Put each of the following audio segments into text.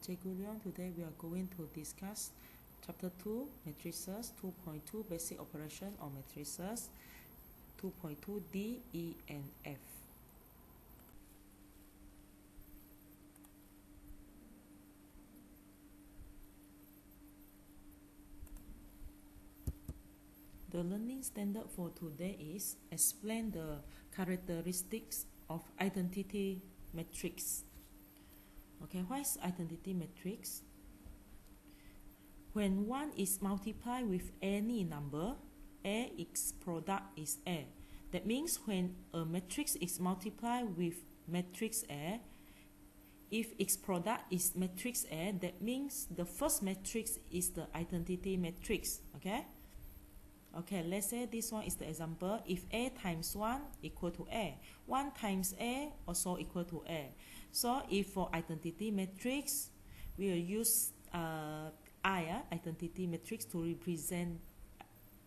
Jegurion. Today we are going to discuss Chapter 2, Matrices, 2.2, Basic Operation on Matrices, 2.2, D, E, and F. The learning standard for today is explain the characteristics of identity matrix. Okay, what is identity matrix? When one is multiplied with any number, A its product is A. That means when a matrix is multiplied with matrix A, if its product is matrix A, that means the first matrix is the identity matrix. Okay, let's say this one is the example. If A times 1 equal to A, 1 times A also equal to A. So if for identity matrix, we will use identity matrix to represent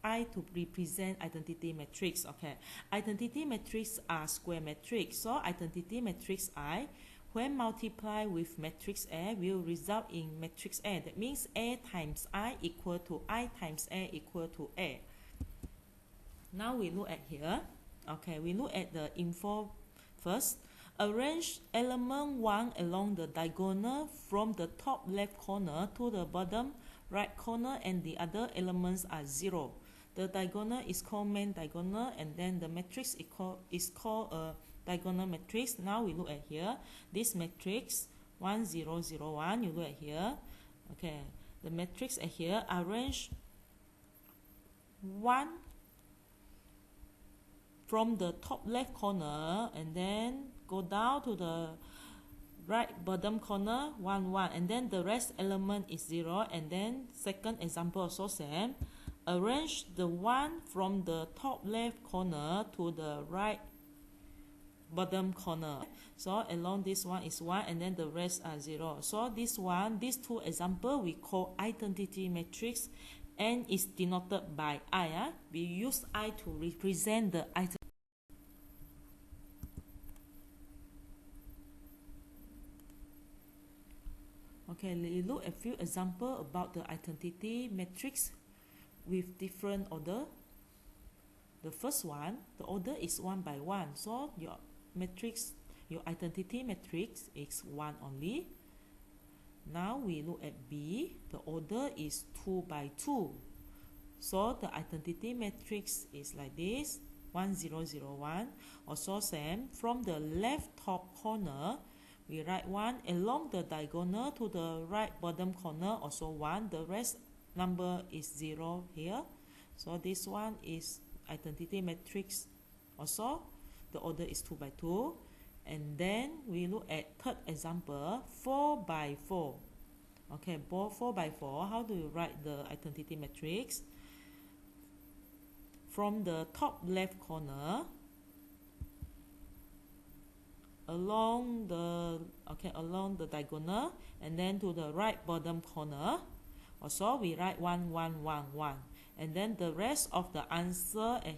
identity matrix. Okay, identity matrix are square matrix. So identity matrix I, when multiplied with matrix A, will result in matrix A. That means A times I equal to I times A equal to A. Now we look at here. Okay, we look at the info first. Arrange element 1 along the diagonal from the top left corner to the bottom right corner, and the other elements are 0. The diagonal is called main diagonal, and then the matrix is called a diagonal matrix. Now we look at here. This matrix 1 0 0 1. You look at here. Okay, the matrix at here. Arrange 1 from the top left corner and then go down to the right bottom corner 1 1, and then the rest element is 0. And then second example also same. Arrange the 1 from the top left corner to the right bottom corner. So along this one is 1, and then the rest are 0. So these two example we call identity matrix, and is denoted by I. We use I to represent the identity. Okay, let's look at a few examples about the identity matrix with different order. The first one, the order is 1 by 1. So your identity matrix is 1 only. Now we look at B. The order is 2 by 2. So the identity matrix is like this, 1 0 0 1. Also same, from the left top corner, we write 1 along the diagonal to the right bottom corner, also 1. The rest number is 0 here. So this one is identity matrix also. The order is 2 by 2. And then we look at third example, 4 by 4. Okay, 4 by 4. How do you write the identity matrix? From the top left corner, along the diagonal, and then to the right bottom corner. Also we write 1 1 1 1. And then the rest of the answer and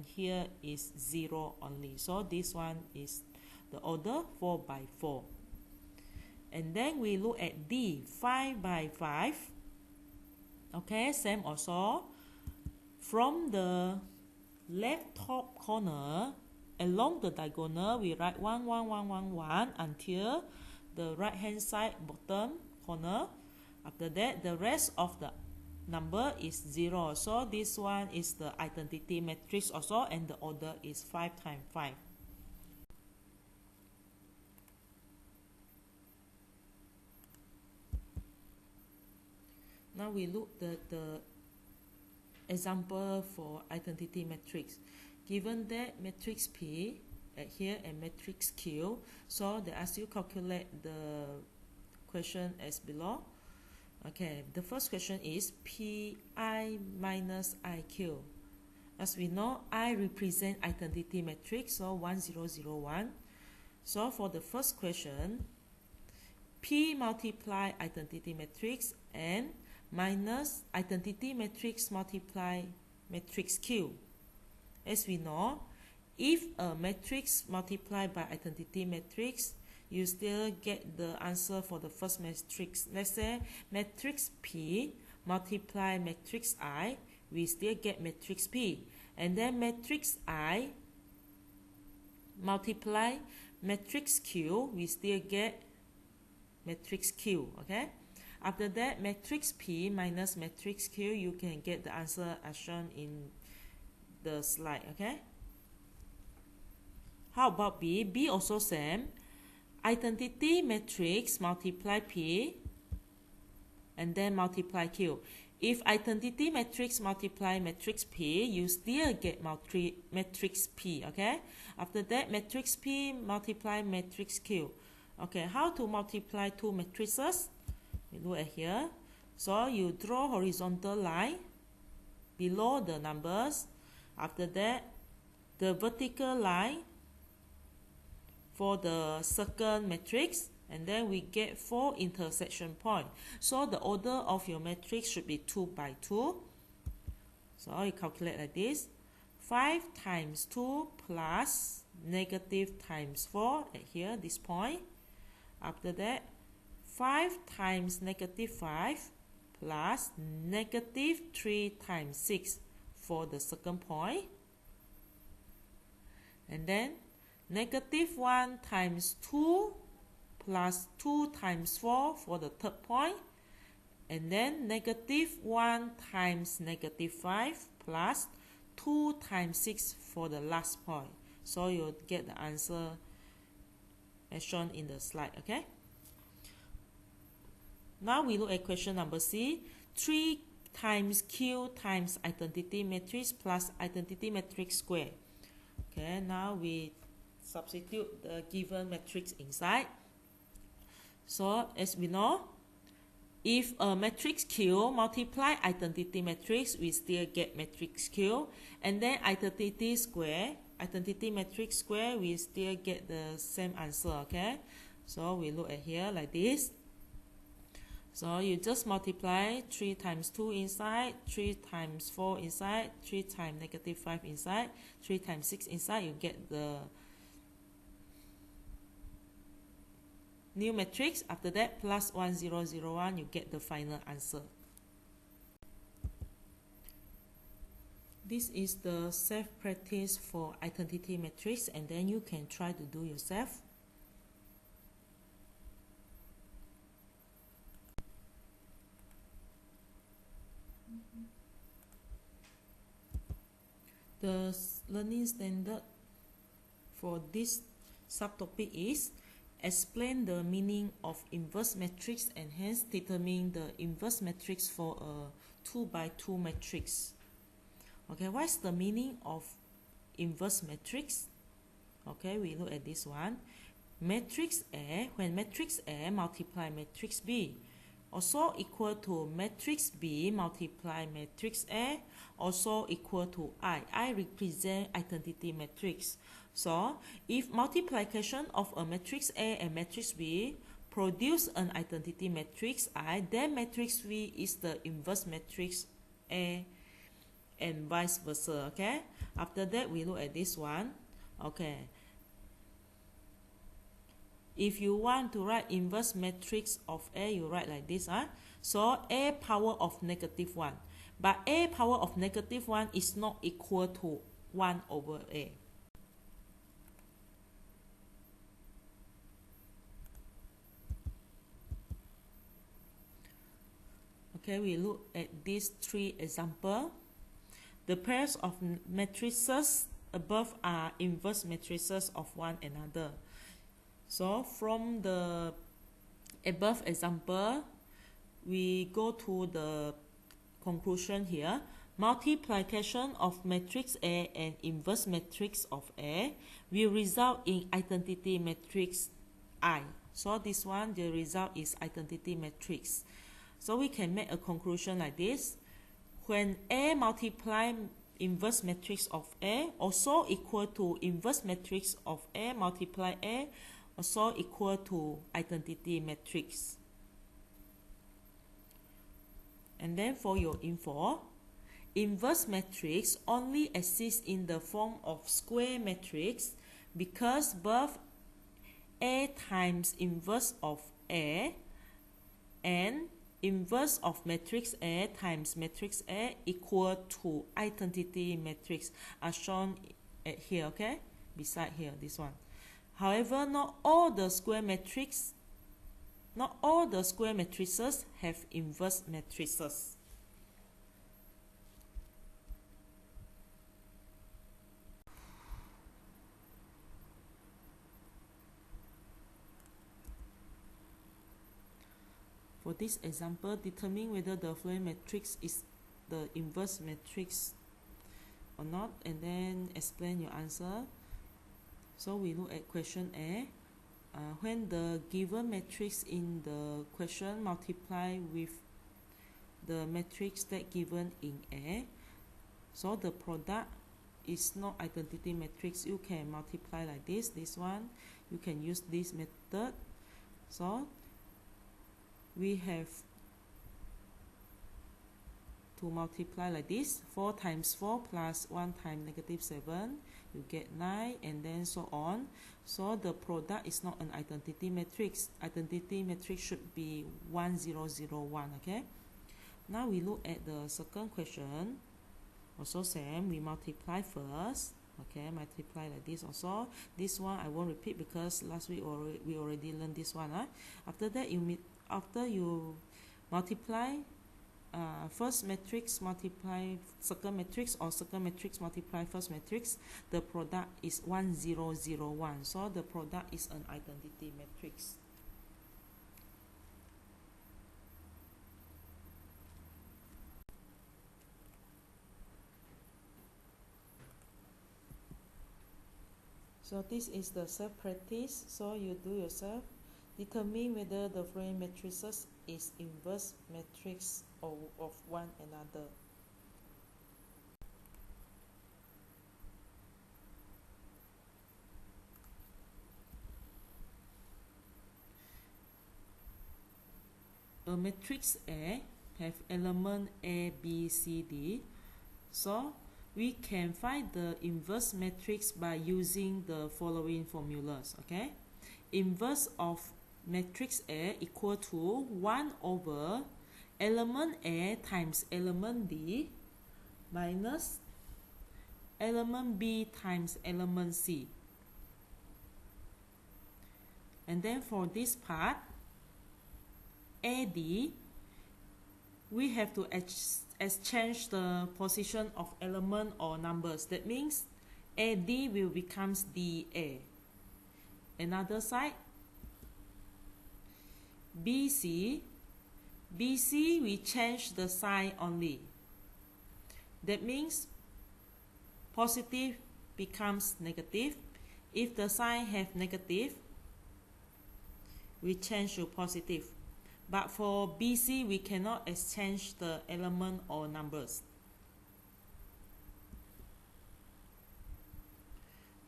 here is 0 only. So this one is the order 4 by 4. And then we look at D, 5 by 5. Okay, same also. From the left top corner, along the diagonal, we write 1 1 1 1 1 until the right hand side bottom corner. After that, the rest of the number is 0. So this one is the identity matrix also, and the order is 5 times 5. Now we look at the example for identity matrix. Given that matrix P at here and matrix Q, so they ask you calculate the question as below. Okay, the first question is Pi minus IQ. As we know, I represent identity matrix, so 1 0 0 1. So for the first question, P multiply identity matrix and minus identity matrix multiply matrix Q. As we know, if a matrix multiplied by identity matrix, you still get the answer for the first matrix. Let's say matrix P multiply matrix I, we still get matrix P. And then matrix I multiply matrix Q, we still get matrix Q. Okay. After that, matrix P minus matrix Q, you can get the answer as shown in the slide. Okay. How about B? B also same. Identity matrix multiply P and then multiply Q. If identity matrix multiply matrix P, you still get matrix P. Okay. After that, matrix P multiply matrix Q. Okay. How to multiply two matrices? You look at here. So you draw horizontal line below the numbers. After that, the vertical line for the second matrix, and then we get 4 intersection points. So the order of your matrix should be 2 by 2. So you calculate like this. 5 times 2 plus negative times 4 at here, this point. After that, 5 times negative 5 plus negative 3 times 6 for the second point. And then negative 1 times 2 plus 2 times 4 for the third point. And then negative 1 times negative 5 plus 2 times 6 for the last point. So you'll get the answer as shown in the slide. Okay. Now we look at question number C. 3 times Q times identity matrix plus identity matrix square. Okay, now we substitute the given matrix inside. So as we know, if a matrix Q multiply identity matrix, we still get matrix Q. And then identity matrix square, we still get the same answer. Okay, so we look at here like this. So you just multiply 3 times 2 inside, 3 times 4 inside, 3 times negative 5 inside, 3 times 6 inside, you get the new matrix. After that, plus 1, 0, 0, 1, you get the final answer. This is the self-practice for identity matrix, and then you can try to do yourself. The learning standard for this subtopic is explain the meaning of inverse matrix and hence determine the inverse matrix for a 2 by 2 matrix. Okay, what's the meaning of inverse matrix? Okay, we look at this one. Matrix A, when matrix A multiply matrix B, also equal to matrix B multiply matrix A, also equal to I. I represent identity matrix. So, if multiplication of a matrix A and matrix B produce an identity matrix I, then matrix B is the inverse matrix A and vice versa. Okay. After that, we look at this one. Okay. If you want to write inverse matrix of A, you write like this. So A power of negative 1. But A power of negative 1 is not equal to 1 over A. Okay, we look at these 3 examples. The pairs of matrices above are inverse matrices of one another. So from the above example, we go to the conclusion here. Multiplication of matrix A and inverse matrix of A will result in identity matrix I. So this one, the result is identity matrix. So we can make a conclusion like this. When A multiply inverse matrix of A, also equal to inverse matrix of A multiply A, also equal to identity matrix. And then for your info, inverse matrix only exists in the form of square matrix because both A times inverse of A and inverse of matrix A times matrix A equal to identity matrix as shown at here, okay? Beside here, this one. However, not all the square matrices have inverse matrices. For this example, determine whether the following matrix is the inverse matrix or not, and then explain your answer. So we look at question A. When the given matrix in the question multiply with the matrix that given in A, so the product is not identity matrix. You can multiply like this one. You can use this method. So we have to multiply like this. 4 times 4 plus 1 times -7, you get 9, and then so on. So the product is not an identity matrix. Identity matrix should be 1 0 0 1. Okay, now we look at the second question. Also same, we multiply first. Okay, multiply like this also. This one I won't repeat because last week we already learned this one. After that, after you multiply first matrix multiply second matrix, or second matrix multiply first matrix, the product is 1 0 0 1. So the product is an identity matrix. So this is the self-practice. So you do yourself. Determine whether the following matrices is inverse matrix of one another. A matrix A have element A, B, C, D. So we can find the inverse matrix by using the following formulas. Okay, inverse of matrix A equal to 1 over element A times element D minus element B times element C. And then for this part, AD, we have to exchange the position of element or numbers. That means AD will become DA. Another side, BC, we change the sign only. That means positive becomes negative. If the sign have negative, we change to positive. But for BC, we cannot exchange the element or numbers.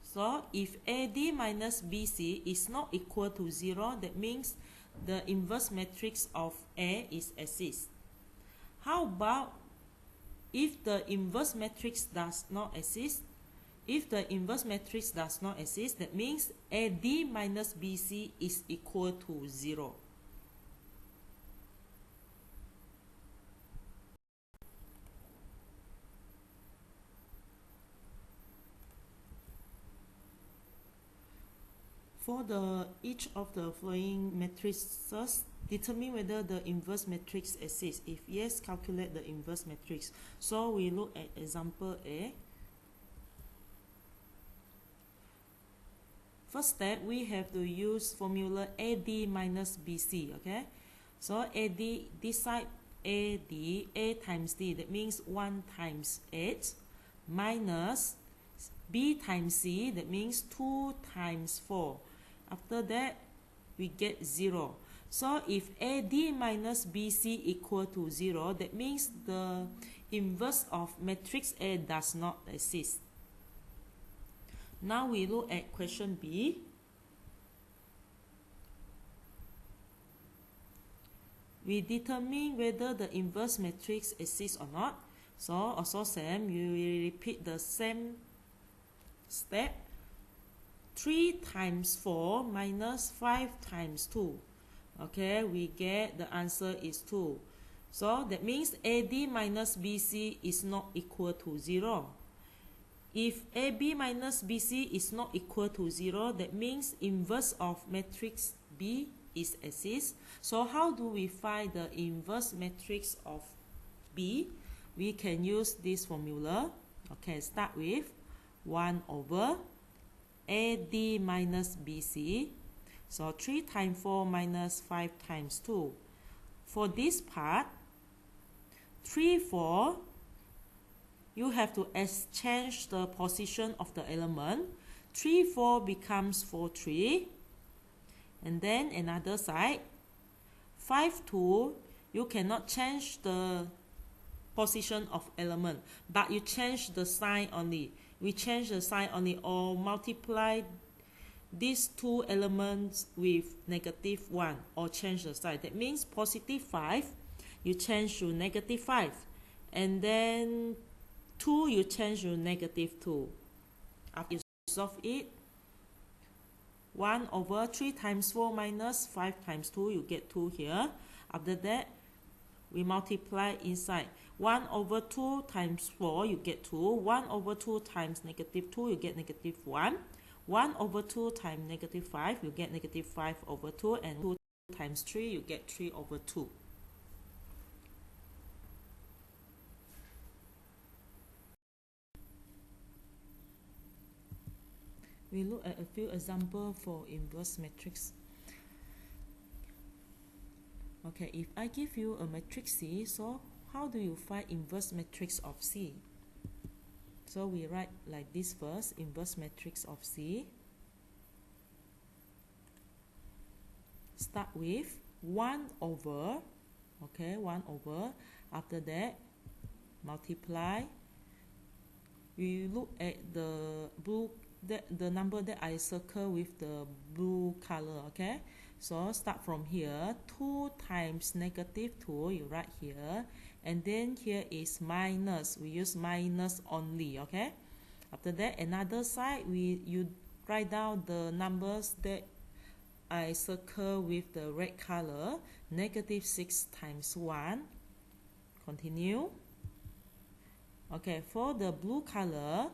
So if AD minus BC is not equal to 0, that means the inverse matrix of A is exist. How about if the inverse matrix does not exist? If the inverse matrix does not exist, that means AD minus BC is equal to 0. For each of the following matrices, determine whether the inverse matrix exists. If yes, calculate the inverse matrix. So we look at example A. First step, we have to use formula AD minus BC. Okay, so AD, this side AD, A times D, that means 1 times 8 minus B times C, that means 2 times 4. After that, we get 0. So if AD minus BC equal to 0, that means the inverse of matrix A does not exist. Now we look at question B. We determine whether the inverse matrix exists or not. So also same, you will repeat the same step. 3 times 4 minus 5 times 2. Okay, we get the answer is 2. So that means AD minus BC is not equal to 0. If AB minus BC is not equal to 0, that means inverse of matrix B is exists. So how do we find the inverse matrix of B? We can use this formula. Okay, start with 1 over AD minus BC. So 3 times 4 minus 5 times 2. For this part, 3, 4, you have to exchange the position of the element. 3, 4 becomes 4, 3. And then another side, 5, 2, you cannot change the position of element, but you change the sign only. We change the sign only, or multiply these two elements with negative 1, or change the sign. That means positive 5, you change to negative 5. And then 2, you change to negative 2. After you solve it, 1 over 3 times 4 minus 5 times 2, you get 2 here. After that, we multiply inside. 1 over 2 times 4, you get 2. 1 over 2 times negative 2, you get negative 1. 1 over 2 times negative 5, you get negative 5 over 2. And 2 times 3, you get 3 over 2. We look at a few examples for inverse matrix. Okay, if I give you a matrix C, so how do you find inverse matrix of C? So we write like this first, inverse matrix of C. Start with 1 over, okay, 1 over. After that, multiply. We look at the blue, the number that I circle with the blue color, okay? So start from here, 2 times negative 2, you write here, and then here is minus, we use minus only, okay? After that, another side, you write down the numbers that I circle with the red color, negative 6 times 1, continue. Okay, for the blue color,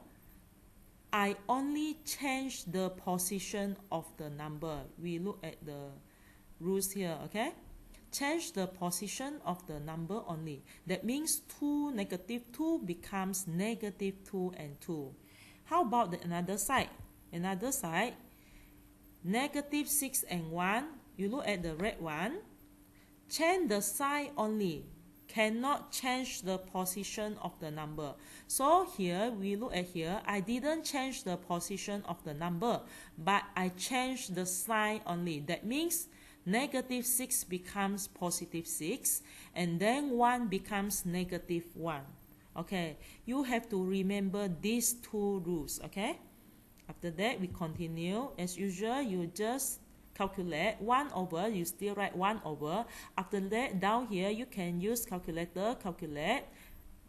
I only change the position of the number. We look at the rules here, okay? Change the position of the number only. That means 2, negative 2 becomes negative 2 and 2. How about the another side? Another side, negative 6 and 1. You look at the red one. Change the sign only. Cannot change the position of the number. So here, we look at here, I didn't change the position of the number, but I changed the sign only. That means negative 6 becomes positive 6, and then 1 becomes negative 1. Okay, you have to remember these two rules, okay? After that, we continue. As usual, you just calculate 1 over, you still write 1 over. After that, down here, you can use calculator, calculate,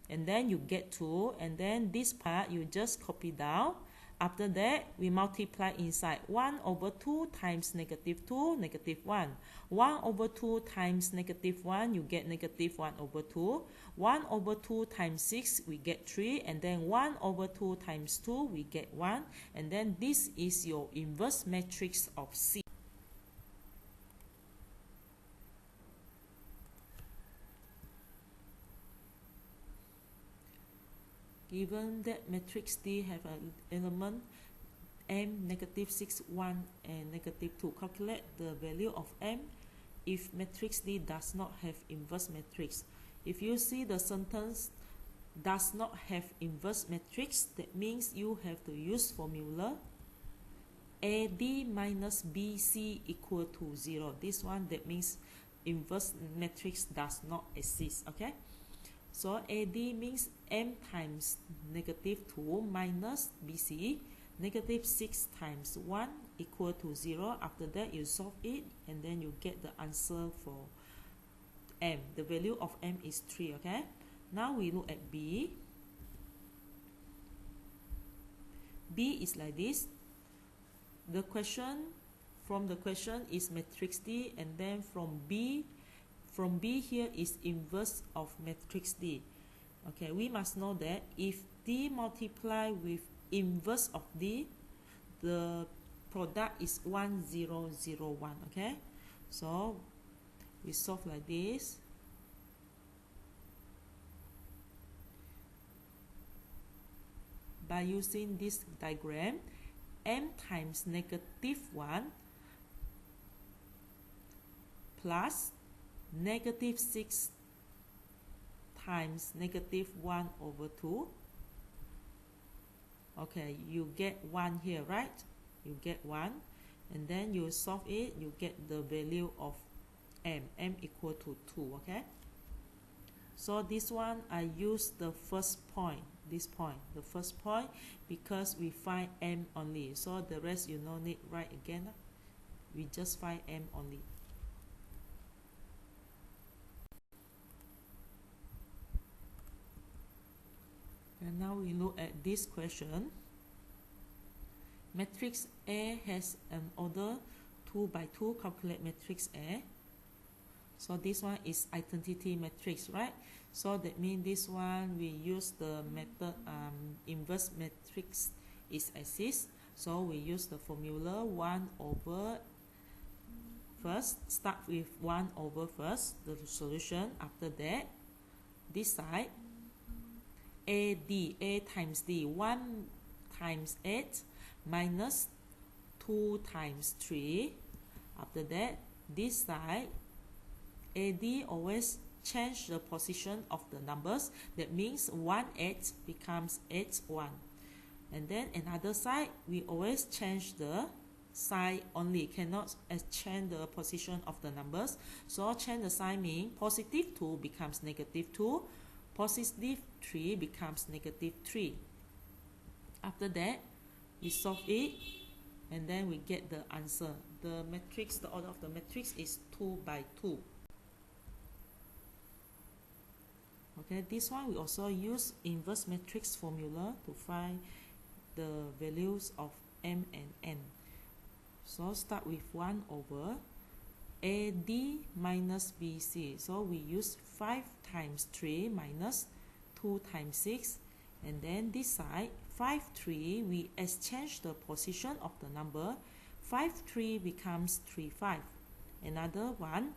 and then you get 2, and then this part, you just copy down. After that, we multiply inside. 1 over 2 times negative 2, negative 1. 1 over 2 times negative 1, you get negative 1 over 2. 1 over 2 times 6, we get 3. And then 1 over 2 times 2, we get 1. And then this is your inverse matrix of C. Given that matrix D have an element m, negative 6, 1, and negative 2, calculate the value of m if matrix D does not have inverse matrix. If you see the sentence does not have inverse matrix, that means you have to use formula AD minus BC equal to 0. This one, that means inverse matrix does not exist, okay? So AD means m times negative 2 minus BC, negative 6 times 1 equal to 0. After that, you solve it, and then you get the answer for m. The value of m is 3, okay? Now we look at B. B is like this. the question is matrix D, and then from B here is inverse of matrix D. Okay, we must know that if D multiply with inverse of D, the product is 1 0 0 1. Okay, so we solve like this. By using this diagram, m times -1 plus -6 times -1/2. Okay, you get 1 here, right? You get 1, and then you solve it, you get the value of m equal to 2. Okay, so this one I use the first point, the first point, because we find m only, so the rest you no need write again. We just find m only. And now we look at this question. Matrix A has an order 2 by 2. Calculate matrix A. So this one is identity matrix, right? So that means this one we use the method inverse matrix is exists. So we use the formula 1 over first. Start with 1 over first, the solution. After that, this side A times D, 1 times 8 minus 2 times 3. After that, this side AD always change the position of the numbers. That means 1 8 becomes 8 1. And then another side, we always change the sign only, cannot change the position of the numbers. So change the sign means positive 2 becomes -2, positive 3 becomes -3. After that, we solve it, and then we get the answer. The matrix, the order of the matrix is 2 by 2. Okay, this one we also use inverse matrix formula to find the values of m and n. So start with 1 over AD minus BC. So we use 5 times 3 minus 2 times 6. And then this side, 5 3, we exchange the position of the number. 5 3 becomes 3 5. Another one,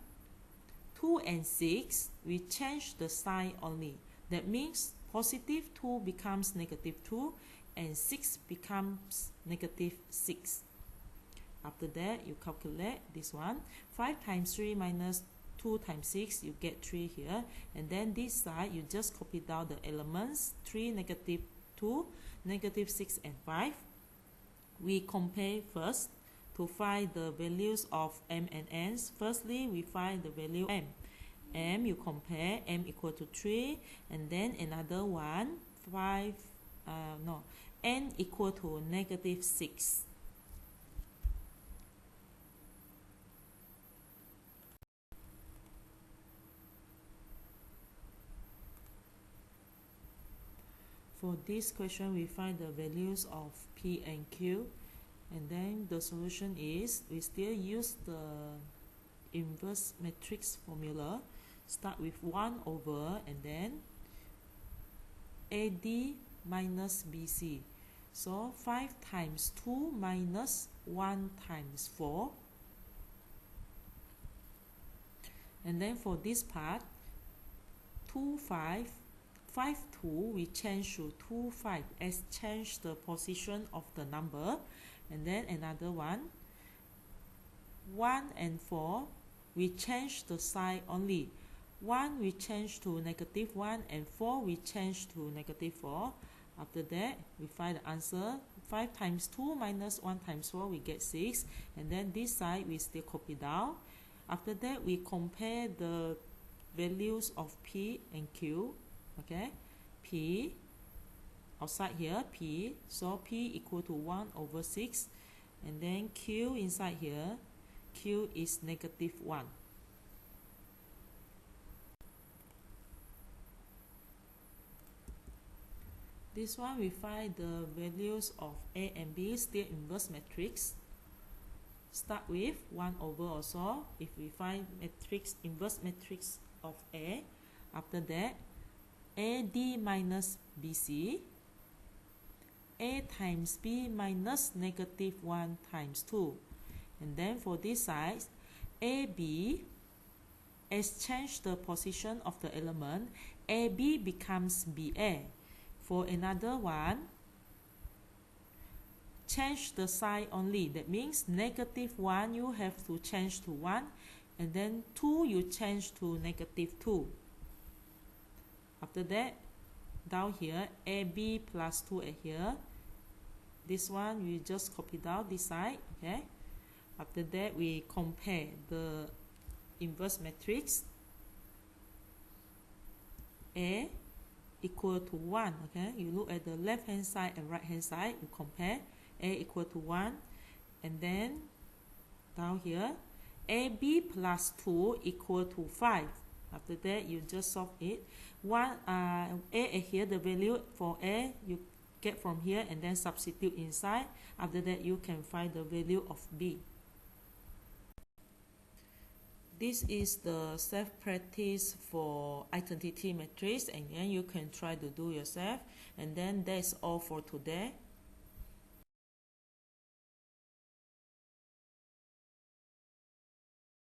2 and 6, we change the sign only. That means positive 2 becomes -2, and 6 becomes -6. After that, you calculate this one. 5 times 3 minus 2 times 6, you get 3 here. And then this side, you just copy down the elements. 3, -2, -6, and 5. We compare first to find the values of m and n. Firstly, we find the value m. M, you compare, m equal to 3. And then another one, n equal to -6. For this question, we find the values of P and Q, and then the solution is we still use the inverse matrix formula. Start with 1 over, and then AD minus BC. So 5 times 2 minus 1 times 4. And then for this part, 2 5 5 2, we change to 2 5, exchange the position of the number. And then another one, 1 and 4, we change the sign only. 1 we change to -1, and 4 we change to -4. After that, we find the answer. 5 times 2 minus 1 times 4, we get 6. And then this side, we still copy down. After that, we compare the values of P and Q. Okay, P outside here, P, so P equal to 1 over 6, and then Q inside here, Q is -1. This one we find the values of A and B, still inverse matrix. start with 1 over also. If we find matrix, inverse matrix of A, after that, AD minus BC, A times B minus negative 1 times 2. And then for this side, AB, exchange the position of the element, AB becomes BA. For another one, change the sign only. That means negative 1 you have to change to 1, and then 2 you change to negative 2. After that, down here, AB plus 2 here. This one we just copy down this side, okay? After that, we compare the inverse matrix. A equal to 1, okay? You look at the left hand side and right hand side, you compare. A equal to 1, and then down here, AB plus 2 equal to 5. After that, you just solve it. A here, the value for A you get from here and then substitute inside. After that, you can find the value of B. This is the self-practice for identity matrix, and then you can try to do yourself. And then that's all for today.